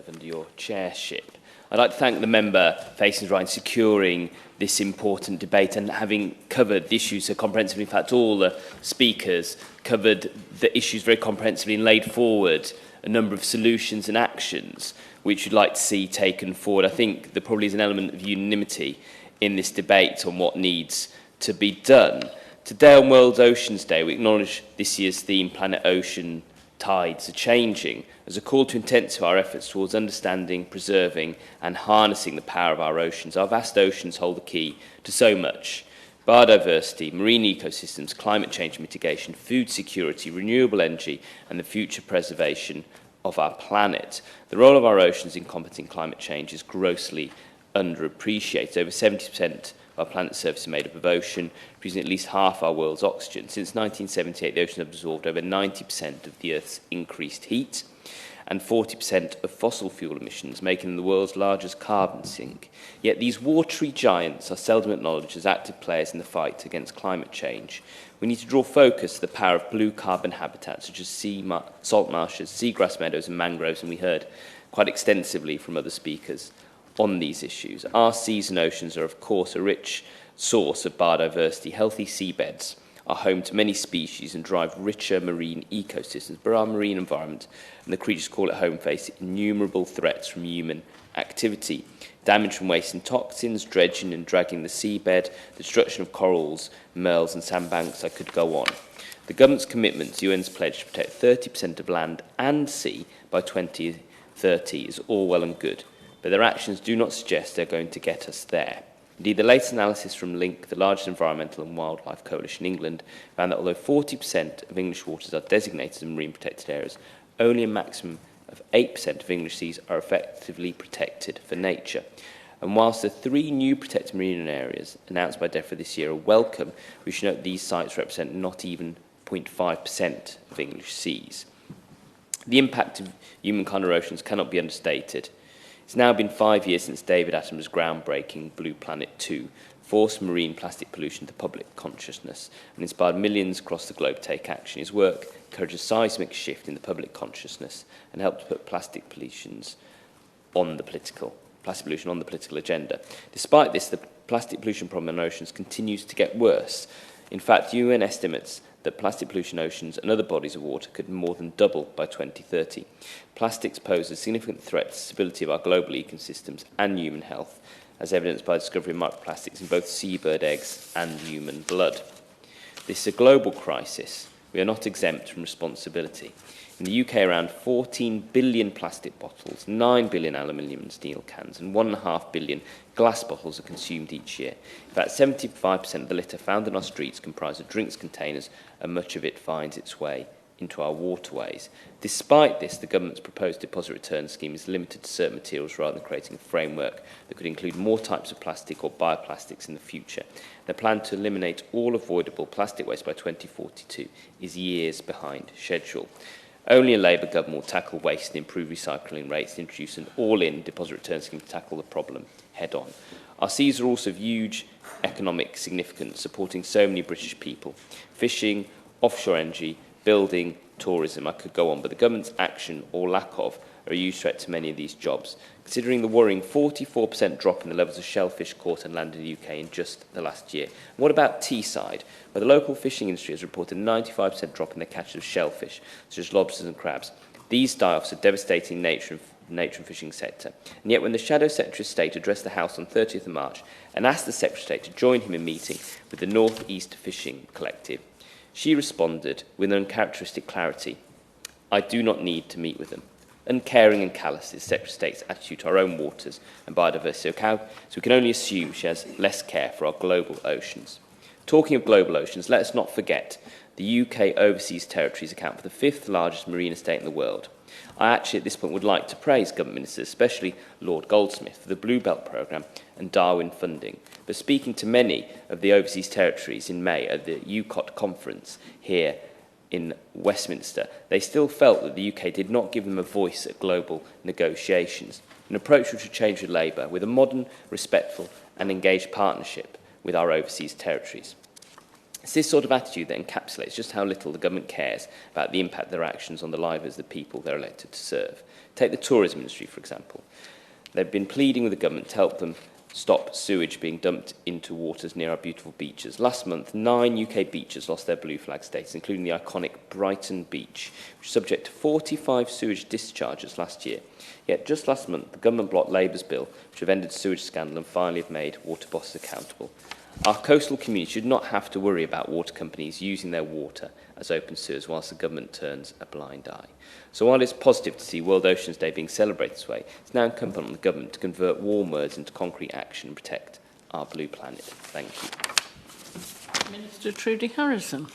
serve under your chairship. I'd like to thank the member facing right in securing this important debate and having covered the issues so comprehensively. In fact, all the speakers covered the issues very comprehensively and laid forward a number of solutions and actions which we'd like to see taken forward. I think there probably is an element of unanimity in this debate on what needs to be done. Today on World Oceans Day, we acknowledge this year's theme, Planet Ocean Tides Are Changing, as a call to intensify our efforts towards understanding, preserving and harnessing the power of our oceans. Our vast oceans hold the key to so much: biodiversity, marine ecosystems, climate change mitigation, food security, renewable energy and the future preservation of our planet. The role of our oceans in combating climate change is grossly underappreciated. Over 70% of our planet's surface is made up of ocean, producing at least half our world's oxygen. Since 1978, the oceans have absorbed over 90% of the Earth's increased heat and 40% of fossil fuel emissions, making them the world's largest carbon sink. Yet these watery giants are seldom acknowledged as active players in the fight against climate change. We need to draw focus to the power of blue carbon habitats such as salt marshes, seagrass meadows and mangroves, and we heard quite extensively from other speakers on these issues. Our seas and oceans are, of course, a rich source of biodiversity. Healthy seabeds are home to many species and drive richer marine ecosystems, but our marine environment and the creatures call it home face innumerable threats from human activity. Damage from waste and toxins, dredging and dragging the seabed, the destruction of corals, merls and sandbanks, I could go on. The government's commitment to UN's pledge to protect 30% of land and sea by 2030 is all well and good, but their actions do not suggest they're going to get us there. Indeed, the latest analysis from LINC, the largest environmental and wildlife coalition in England, found that although 40% of English waters are designated as marine protected areas, only a maximum of 8% of English seas are effectively protected for nature. And whilst the 3 new protected marine areas announced by DEFRA this year are welcome, we should note these sites represent not even 0.5% of English seas. The impact of humankind on oceans cannot be understated. It's now been 5 years since David Attenborough's groundbreaking Blue Planet 2 forced marine plastic pollution to public consciousness and inspired millions across the globe to take action. His work encouraged a seismic shift in the public consciousness and helped to put plastic pollution on the political agenda. Despite this, the plastic pollution problem in oceans continues to get worse. In fact, UN estimates that plastic pollution in oceans and other bodies of water could more than double by 2030. Plastics pose a significant threat to the stability of our global ecosystems and human health, as evidenced by the discovery of microplastics in both seabird eggs and human blood. This is a global crisis. We are not exempt from responsibility. In the UK, around 14 billion plastic bottles, 9 billion aluminium and steel cans, and 1.5 billion glass bottles are consumed each year. In fact, 75% of the litter found in our streets comprise of drinks containers, and much of it finds its way into our waterways. Despite this, the government's proposed deposit return scheme is limited to certain materials rather than creating a framework that could include more types of plastic or bioplastics in the future. The plan to eliminate all avoidable plastic waste by 2042 is years behind schedule. Only a Labour government will tackle waste and improve recycling rates and introduce an all-in deposit return scheme to tackle the problem head-on. Our seas are also of huge economic significance, supporting so many British people. Fishing, offshore energy, building, tourism, I could go on, but the government's action, or lack of, are a huge threat to many of these jobs. Considering the worrying 44% drop in the levels of shellfish caught and landed in the UK in just the last year. And what about Teesside, where the local fishing industry has reported a 95% drop in the catch of shellfish, such as lobsters and crabs? These die-offs are devastating nature and fishing sector. And yet when the Shadow Secretary of State addressed the House on 30th of March and asked the Secretary of State to join him in meeting with the North East Fishing Collective, she responded with an uncharacteristic clarity: "I do not need to meet with them." Uncaring and callous is Secretary of State's attitude to our own waters and biodiversity, so we can only assume she has less care for our global oceans. Talking of global oceans, let us not forget the UK overseas territories account for the 5th largest marine estate in the world. I actually at this point would like to praise government ministers, especially Lord Goldsmith, for the Blue Belt programme and Darwin funding. But speaking to many of the overseas territories in May at the UCOT conference here in Westminster, they still felt that the UK did not give them a voice at global negotiations, an approach which would change with Labour, with a modern, respectful and engaged partnership with our overseas territories. It's this sort of attitude that encapsulates just how little the government cares about the impact of their actions on the lives of the people they're elected to serve. Take the tourism industry, for example. They've been pleading with the government to help them stop sewage being dumped into waters near our beautiful beaches. Last month, 9 UK beaches lost their blue flag status, including the iconic Brighton Beach, which was subject to 45 sewage discharges last year. Yet just last month, the government blocked Labour's bill, which have ended the sewage scandal and finally have made water bosses accountable. Our coastal community should not have to worry about water companies using their water as open sewers whilst the government turns a blind eye. So while it's positive to see World Oceans Day being celebrated this way, it's now incumbent on the government to convert warm words into concrete action and protect our blue planet. Thank you. Minister Trudy Harrison.